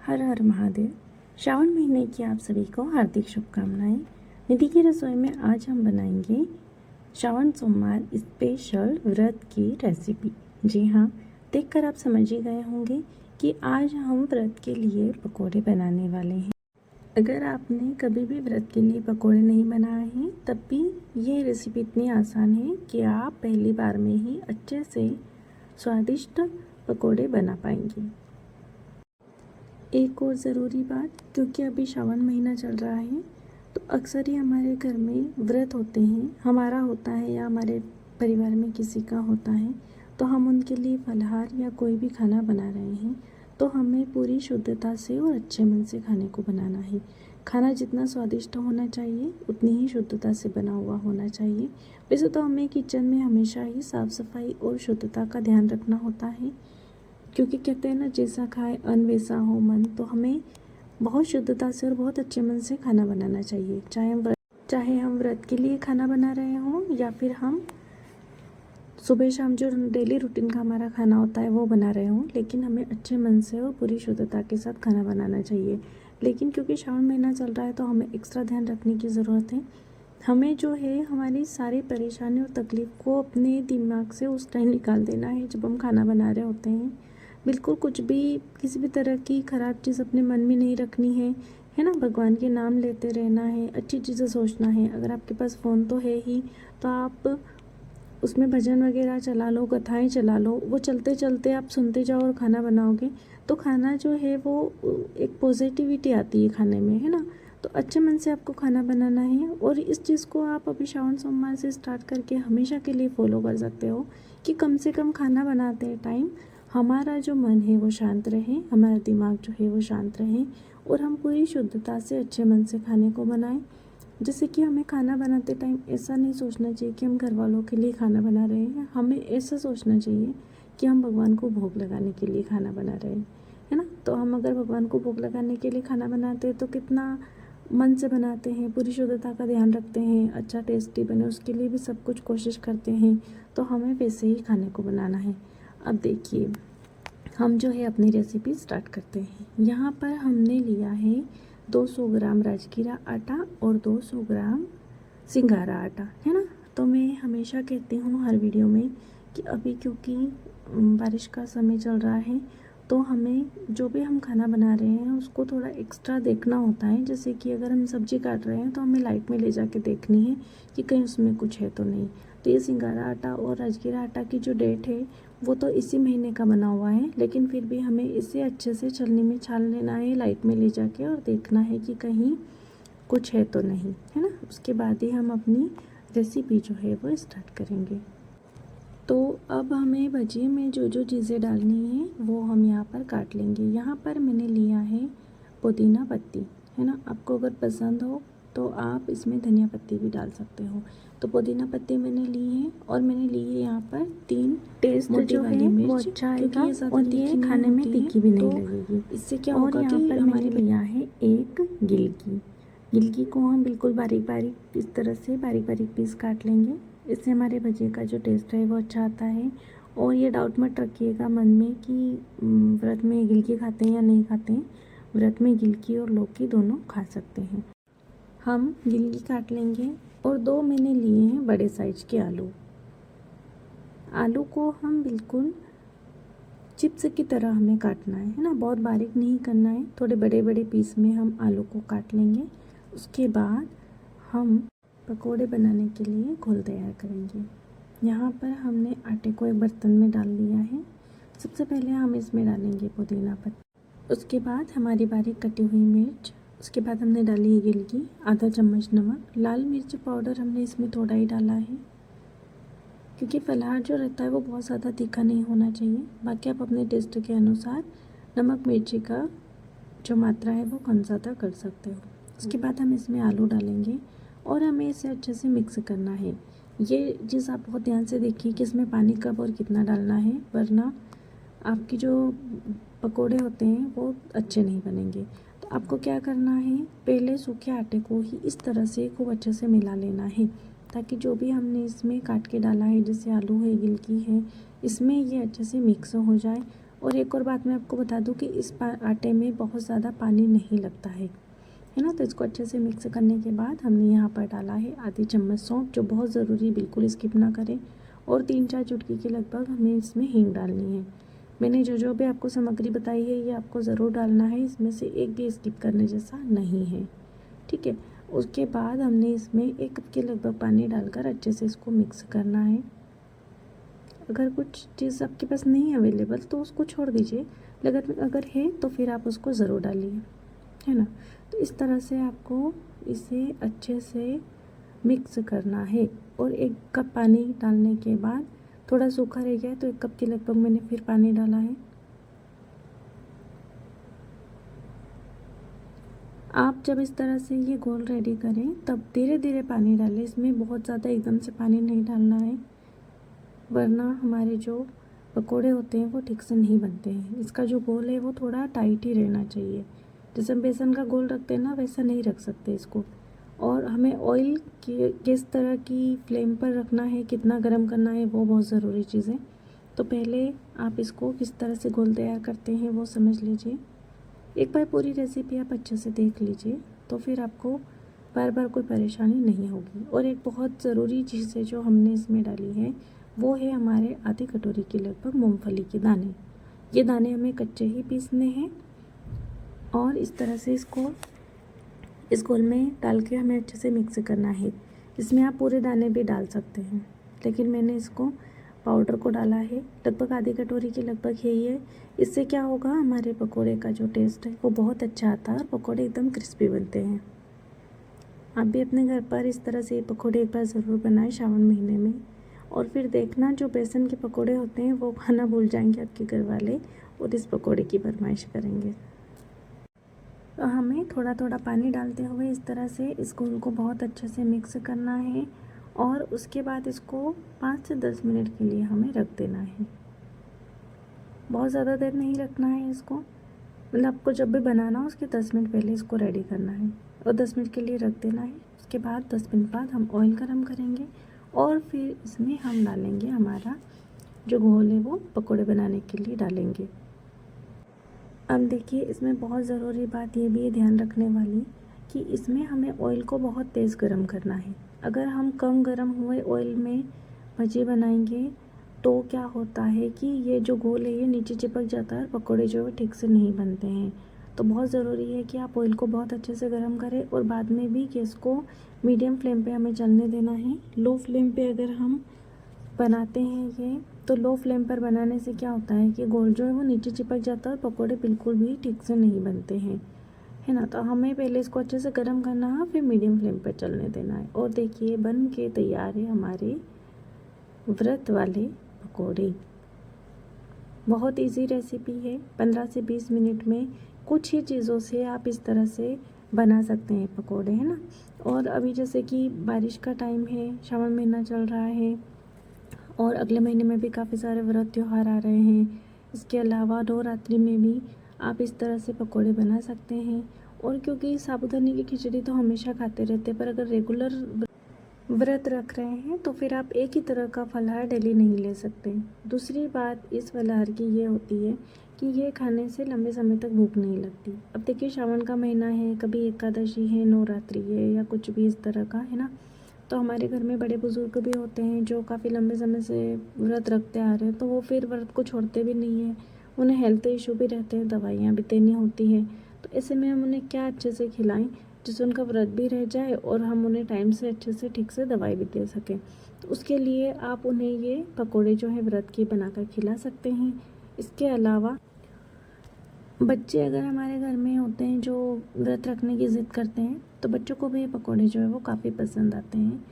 हर हर महादेव। श्रावण महीने की आप सभी को हार्दिक शुभकामनाएं। निधि की रसोई में आज हम बनाएंगे श्रावण सोमवार स्पेशल व्रत की रेसिपी। जी हाँ, देखकर आप समझ ही गए होंगे कि आज हम व्रत के लिए पकोड़े बनाने वाले हैं। अगर आपने कभी भी व्रत के लिए पकोड़े नहीं बनाए हैं तब भी ये रेसिपी इतनी आसान है कि आप पहली बार में ही अच्छे से स्वादिष्ट पकोड़े बना पाएंगे। एक और ज़रूरी बात, क्योंकि अभी श्रावण महीना चल रहा है तो अक्सर ही हमारे घर में व्रत होते हैं, हमारा होता है या हमारे परिवार में किसी का होता है, तो हम उनके लिए फलाहार या कोई भी खाना बना रहे हैं तो हमें पूरी शुद्धता से और अच्छे मन से खाने को बनाना है। खाना जितना स्वादिष्ट होना चाहिए उतनी ही शुद्धता से बना हुआ होना चाहिए। वैसे तो हमें किचन में हमेशा ही साफ़ सफाई और शुद्धता का ध्यान रखना होता है, क्योंकि कहते हैं ना, जैसा खाए अन्न वैसा हो मन। तो हमें बहुत शुद्धता से और बहुत अच्छे मन से खाना बनाना चाहिए, चाहे हम व्रत के लिए खाना बना रहे हों या फिर हम सुबह शाम जो डेली रूटीन का हमारा खाना होता है वो बना रहे हों। लेकिन हमें अच्छे मन से और पूरी शुद्धता के साथ खाना बनाना चाहिए। लेकिन क्योंकि श्रावण महीना चल रहा है तो हमें एक्स्ट्रा ध्यान रखने की ज़रूरत है। हमें जो है हमारी सारी परेशानी और तकलीफ़ को अपने दिमाग से उस टाइम निकाल देना है जब हम खाना बना रहे होते हैं। बिल्कुल कुछ भी, किसी भी तरह की ख़राब चीज़ अपने मन में नहीं रखनी है ना। भगवान के नाम लेते रहना है, अच्छी चीज़ें सोचना है। अगर आपके पास फ़ोन तो है ही तो आप उसमें भजन वगैरह चला लो, कथाएं चला लो, वो चलते चलते आप सुनते जाओ और खाना बनाओगे तो खाना जो है वो एक पॉजिटिविटी आती है खाने में, है ना। तो अच्छे मन से आपको खाना बनाना है और इस चीज़ को आप अभी श्रावण सोमवार से स्टार्ट करके हमेशा के लिए फॉलो कर सकते हो कि कम से कम खाना बनाते टाइम हमारा जो मन है वो शांत रहे, हमारा दिमाग जो है वो शांत रहे और हम पूरी शुद्धता से अच्छे मन से खाने को बनाएं। जैसे कि हमें खाना बनाते टाइम ऐसा नहीं सोचना चाहिए कि हम घर वालों के लिए खाना बना रहे हैं। हमें ऐसा सोचना चाहिए कि हम भगवान को भोग लगाने के लिए खाना बना रहे हैं, है ना। तो हम अगर भगवान को भोग लगाने के लिए खाना बनाते हैं तो कितना मन से बनाते हैं, पूरी शुद्धता का ध्यान रखते हैं, अच्छा टेस्टी बने उसके लिए भी सब कुछ कोशिश करते हैं। तो हमें वैसे ही खाने को बनाना है। अब देखिए, हम जो है अपनी रेसिपी स्टार्ट करते हैं। यहाँ पर हमने लिया है 200 ग्राम राजगीरा आटा और 200 ग्राम सिंघारा आटा, है ना। तो मैं हमेशा कहती हूँ हर वीडियो में कि अभी क्योंकि बारिश का समय चल रहा है तो हमें जो भी हम खाना बना रहे हैं उसको थोड़ा एक्स्ट्रा देखना होता है। जैसे कि अगर हम सब्जी काट रहे हैं तो हमें लाइट में ले जाके देखनी है कि कहीं उसमें कुछ है तो नहीं। तो ये सिंघारा आटा और राजगीरा आटा की जो डेट है वो तो इसी महीने का बना हुआ है, लेकिन फिर भी हमें इसे अच्छे से छलनी में छान लेना है, लाइट में ले जाके, और देखना है कि कहीं कुछ है तो नहीं, है ना। उसके बाद ही हम अपनी रेसिपी जो है वो स्टार्ट करेंगे। तो अब हमें भजिए में जो जो चीज़ें डालनी है वो हम यहाँ पर काट लेंगे। यहाँ पर मैंने लिया है पुदीना पत्ती, है ना। आपको अगर पसंद हो तो आप इसमें धनिया पत्ती भी डाल सकते हो। तो पुदीना पत्ती मैंने ली है और मैंने ली है यहाँ पर 3 टेस्ट जो है वो अच्छा आएगा और ये खाने में तीखी भी नहीं लगेगी। इससे क्या होगा कि यहाँ पर मैंने लिया है एक गिलकी को हम बिल्कुल बारीक बारीक इस तरह से बारीक बारीक पीस काट लेंगे। इससे हमारे भजिए का जो टेस्ट है वो अच्छा आता है। और ये डाउट मत रखिएगा मन में कि व्रत में गिलकी खाते हैं या नहीं खाते हैं। व्रत में गिलकी और लौकी दोनों खा सकते हैं। हम गिलकी काट लेंगे और 2 मैंने लिए हैं बड़े साइज के आलू को हम बिल्कुल चिप्स की तरह हमें काटना है ना, बहुत बारीक नहीं करना है। थोड़े बड़े बड़े पीस में हम आलू को काट लेंगे। उसके बाद हम पकोड़े बनाने के लिए घोल तैयार करेंगे। यहाँ पर हमने आटे को एक बर्तन में डाल लिया है। सबसे पहले हम इसमें डालेंगे पुदीना पत्ता, उसके बाद हमारी बारीक कटी हुई मिर्च, उसके बाद हमने डाली है गिलकी, आधा चम्मच नमक, लाल मिर्च पाउडर हमने इसमें थोड़ा ही डाला है क्योंकि फलाहार जो रहता है वो बहुत ज़्यादा तीखा नहीं होना चाहिए। बाकी आप अपने टेस्ट के अनुसार नमक मिर्ची का जो मात्रा है वो कम ज़्यादा कर सकते हो। उसके बाद हम इसमें आलू डालेंगे और हमें इसे अच्छे से मिक्स करना है। ये चीज़ आप बहुत ध्यान से देखिए कि इसमें पानी कब और कितना डालना है, वरना आपकी जो पकोड़े होते हैं वो अच्छे नहीं बनेंगे। तो आपको क्या करना है, पहले सूखे आटे को ही इस तरह से खूब अच्छे से मिला लेना है ताकि जो भी हमने इसमें काट के डाला है, जैसे आलू है, गिलकी है, इसमें ये अच्छे से मिक्स हो जाए और एक और बात मैं आपको बता दूं कि इस आटे में बहुत ज़्यादा पानी नहीं लगता है ना। तो इसको अच्छे से मिक्स करने के बाद हमने यहाँ पर डाला है आधी चम्मच सौंफ, जो बहुत ज़रूरी, बिल्कुल स्किप ना करें। और 3-4 चुटकी के लगभग हमें इसमें हींग डालनी है। मैंने जो भी आपको सामग्री बताई है ये आपको ज़रूर डालना है, इसमें से एक भी स्किप करने जैसा नहीं है, ठीक है। उसके बाद हमने इसमें 1 कप के लगभग पानी डालकर अच्छे से इसको मिक्स करना है। अगर कुछ चीज़ आपके पास नहीं है अवेलेबल तो उसको छोड़ दीजिए, लेकिन अगर है तो फिर आप उसको ज़रूर डालिए, है ना। तो इस तरह से आपको इसे अच्छे से मिक्स करना है। और 1 कप पानी डालने के बाद थोड़ा सूखा रह गया है तो 1 कप के लगभग मैंने फिर पानी डाला है। आप जब इस तरह से ये घोल रेडी करें तब धीरे धीरे पानी डालें, इसमें बहुत ज़्यादा एकदम से पानी नहीं डालना है, वरना हमारे जो पकोड़े होते हैं वो ठीक से नहीं बनते हैं। इसका जो घोल है वो थोड़ा टाइट ही रहना चाहिए, जैसे हम बेसन का घोल रखते हैं ना वैसा नहीं रख सकते इसको। और हमें ऑयल किस तरह की फ्लेम पर रखना है, कितना गर्म करना है, वो बहुत ज़रूरी चीज़ है। तो पहले आप इसको किस तरह से घोल तैयार करते हैं वो समझ लीजिए। एक बार पूरी रेसिपी आप अच्छे से देख लीजिए तो फिर आपको बार बार कोई परेशानी नहीं होगी। और एक बहुत ज़रूरी चीज़ है जो हमने इसमें डाली है, वो है हमारे आधी कटोरी के लगभग मूंगफली के दाने। ये दाने हमें कच्चे ही पीसने हैं और इस तरह से इसको इस घोल में डाल के हमें अच्छे से मिक्स करना है। इसमें आप पूरे दाने भी डाल सकते हैं, लेकिन मैंने इसको पाउडर को डाला है, लगभग आधी कटोरी के लगभग है ये। इससे क्या होगा, हमारे पकोड़े का जो टेस्ट है वो बहुत अच्छा आता है और पकोड़े एकदम क्रिस्पी बनते हैं। आप भी अपने घर पर इस तरह से पकोड़े एक बार ज़रूर बनाएं श्रावण महीने में, और फिर देखना जो बेसन के पकोड़े होते हैं वो खाना भूल जाएंगे आपके घर वाले और इस पकोड़े की फरमाइश करेंगे। तो हमें थोड़ा थोड़ा पानी डालते हुए इस तरह से इस घोल को बहुत अच्छे से मिक्स करना है और उसके बाद इसको 5 से 10 मिनट के लिए हमें रख देना है। बहुत ज़्यादा देर नहीं रखना है इसको, मतलब आपको जब भी बनाना हो उसके 10 मिनट पहले इसको रेडी करना है और 10 मिनट के लिए रख देना है। उसके बाद 10 मिनट बाद हम ऑयल गरम करेंगे और फिर इसमें हम डालेंगे हमारा जो घोल है वो पकोड़े बनाने के लिए डालेंगे। अब देखिए, इसमें बहुत ज़रूरी बात ये भी है ध्यान रखने वाली कि इसमें हमें ऑयल को बहुत तेज़ गरम करना है। अगर हम कम गरम हुए ऑयल में भजी बनाएंगे तो क्या होता है कि ये जो घोल है ये नीचे चिपक जाता है और पकोड़े जो है ठीक से नहीं बनते हैं। तो बहुत ज़रूरी है कि आप ऑयल को बहुत अच्छे से गरम करें और बाद में भी गैस को मीडियम फ्लेम पे हमें चलने देना है। लो फ्लेम पे अगर हम बनाते हैं ये, तो लो फ्लेम पर बनाने से क्या होता है कि घोल जो है वो नीचे चिपक जाता है और पकोड़े बिल्कुल भी ठीक से नहीं बनते हैं, है ना। तो हमें पहले इसको अच्छे से गर्म करना है, फिर मीडियम फ्लेम पर चलने देना है। और देखिए बन के तैयार है हमारे व्रत वाले पकोड़े। बहुत इजी रेसिपी है, 15 से 20 मिनट में कुछ ही चीज़ों से आप इस तरह से बना सकते हैं पकोड़े, है ना। और अभी जैसे कि बारिश का टाइम है, श्रावण महीना चल रहा है और अगले महीने में भी काफ़ी सारे व्रत त्यौहार आ रहे हैं। इसके अलावा नवरात्रि में भी आप इस तरह से पकोड़े बना सकते हैं। और क्योंकि साबूदाने की खिचड़ी तो हमेशा खाते रहते हैं, पर अगर रेगुलर व्रत रख रहे हैं तो फिर आप एक ही तरह का फलाहार डेली नहीं ले सकते। दूसरी बात इस फलाहार की ये होती है कि ये खाने से लंबे समय तक भूख नहीं लगती। अब देखिए श्रावण का महीना है, कभी एकादशी है, नवरात्रि है या कुछ भी इस तरह का, है ना। तो हमारे घर में बड़े बुजुर्ग भी होते हैं जो काफ़ी लंबे समय से व्रत रखते आ रहे हैं, तो वो फिर व्रत को छोड़ते भी नहीं हैं। उन्हें हेल्थ इशू भी रहते हैं, दवाइयाँ भी देनी होती हैं। तो ऐसे में हम उन्हें क्या अच्छे से खिलाएं जिससे उनका व्रत भी रह जाए और हम उन्हें टाइम से अच्छे से ठीक से दवाई भी दे सकें। तो उसके लिए आप उन्हें ये पकोड़े जो है व्रत की बनाकर खिला सकते हैं। इसके अलावा बच्चे अगर हमारे घर में होते हैं जो व्रत रखने की ज़िद करते हैं, तो बच्चों को भी ये पकोड़े जो है वो काफ़ी पसंद आते हैं।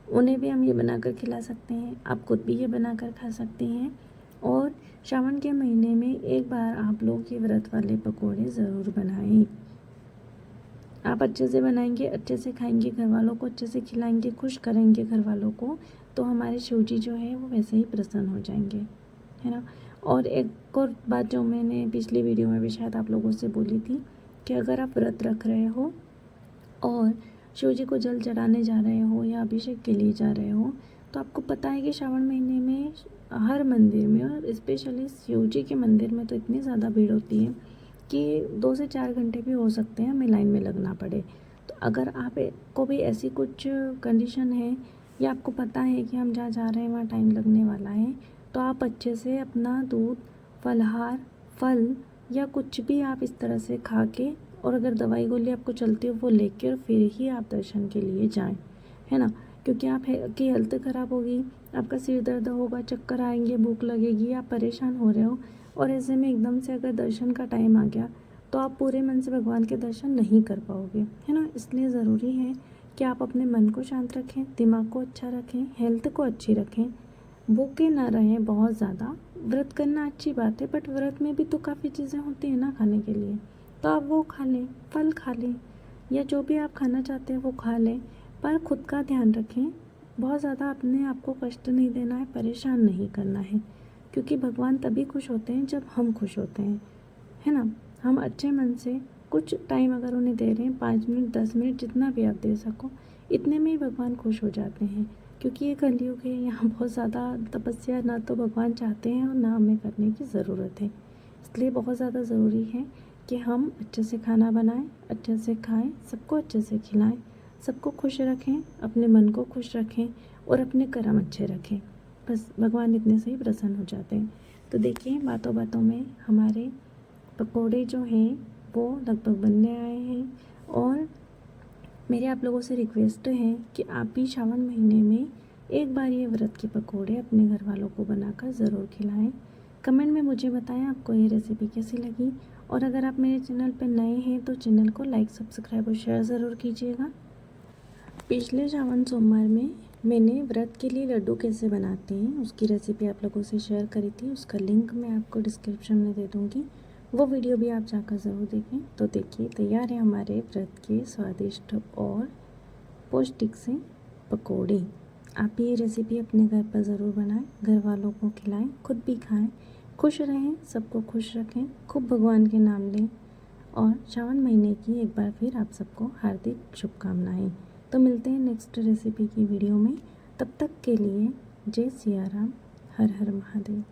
उन्हें भी हम ये बनाकर खिला सकते हैं, आप खुद भी ये बनाकर खा सकते हैं। और श्रावण के महीने में एक बार आप लोग ये व्रत वाले पकोड़े ज़रूर बनाएं। आप अच्छे से बनाएंगे, अच्छे से खाएंगे, घर वालों को अच्छे से खिलाएंगे, खुश करेंगे घर वालों को, तो हमारे शिव जी जो है वो वैसे ही प्रसन्न हो जाएंगे, है ना। और एक और बात जो मैंने पिछली वीडियो में भी शायद आप लोगों से बोली थी कि अगर आप व्रत रख रहे हो और शिव जी को जल चढ़ाने जा रहे हो या अभिषेक के लिए जा रहे हो, तो आपको पता है कि श्रावण महीने में हर मंदिर में और स्पेशली शिव जी के मंदिर में तो इतनी ज़्यादा भीड़ होती है कि 2 से 4 घंटे भी हो सकते हैं हमें लाइन में लगना पड़े। तो अगर आप को भी ऐसी कुछ कंडीशन है या आपको पता है कि हम जहाँ जा रहे हैं वहाँ टाइम लगने वाला है, तो आप अच्छे से अपना दूध, फलाहार, फल या कुछ भी आप इस तरह से खा के, और अगर दवाई गोली आपको चलती हो वो लेके, और फिर ही आप दर्शन के लिए जाएं, है ना। क्योंकि की हेल्थ ख़राब होगी, आपका सिर दर्द होगा, चक्कर आएंगे, भूख लगेगी, आप परेशान हो रहे हो, और ऐसे में एकदम से अगर दर्शन का टाइम आ गया तो आप पूरे मन से भगवान के दर्शन नहीं कर पाओगे, है ना। इसलिए ज़रूरी है कि आप अपने मन को शांत रखें, दिमाग को अच्छा रखें, हेल्थ को अच्छी रखें, भूखे ना रहें बहुत ज़्यादा। व्रत करना अच्छी बात है, बट व्रत में भी तो काफ़ी चीज़ें होती हैं ना खाने के लिए, तो आप वो खा लें, फल खा लें, या जो भी आप खाना चाहते हैं वो खा लें, पर खुद का ध्यान रखें। बहुत ज़्यादा अपने आप को कष्ट नहीं देना है, परेशान नहीं करना है, क्योंकि भगवान तभी खुश होते हैं जब हम खुश होते हैं, है ना। हम अच्छे मन से कुछ टाइम अगर उन्हें दे रहे हैं, 5 मिनट, 10 मिनट, जितना भी आप दे सको, इतने में ही भगवान खुश हो जाते हैं। क्योंकि ये कलयुग है, यहाँ बहुत ज़्यादा तपस्या ना तो भगवान चाहते हैं और ना हमें करने की ज़रूरत है। इसलिए बहुत ज़्यादा ज़रूरी है कि हम अच्छे से खाना बनाएं, अच्छे से खाएं, सबको अच्छे से खिलाएं, सबको खुश रखें, अपने मन को खुश रखें और अपने कर्म अच्छे रखें। बस भगवान इतने से ही प्रसन्न हो जाते हैं। तो देखिए, बातों बातों में हमारे पकोड़े जो हैं वो लगभग बनने आए हैं, और मेरे आप लोगों से रिक्वेस्ट है कि आप भी श्रावण महीने में एक बार ये व्रत के पकोड़े अपने घर वालों को बनाकर ज़रूर खिलाएं। कमेंट में मुझे बताएं आपको ये रेसिपी कैसी लगी, और अगर आप मेरे चैनल पर नए हैं तो चैनल को लाइक, सब्सक्राइब और शेयर ज़रूर कीजिएगा। पिछले श्रावण सोमवार में मैंने व्रत के लिए लड्डू कैसे बनाते हैं उसकी रेसिपी आप लोगों से शेयर करी थी, उसका लिंक मैं आपको डिस्क्रिप्शन में दे दूँगी, वो वीडियो भी आप जाकर ज़रूर देखें। तो देखिए, तैयार है हमारे व्रत के स्वादिष्ट और पौष्टिक से पकोड़े। आप भी ये रेसिपी अपने घर पर ज़रूर बनाएं, घर वालों को खिलाएं, खुद भी खाएं, खुश रहें, सबको खुश रखें, खूब भगवान के नाम लें, और श्रावण महीने की एक बार फिर आप सबको हार्दिक शुभकामनाएं। तो मिलते हैं नेक्स्ट रेसिपी की वीडियो में, तब तक के लिए जय सिया राम, हर हर महादेव।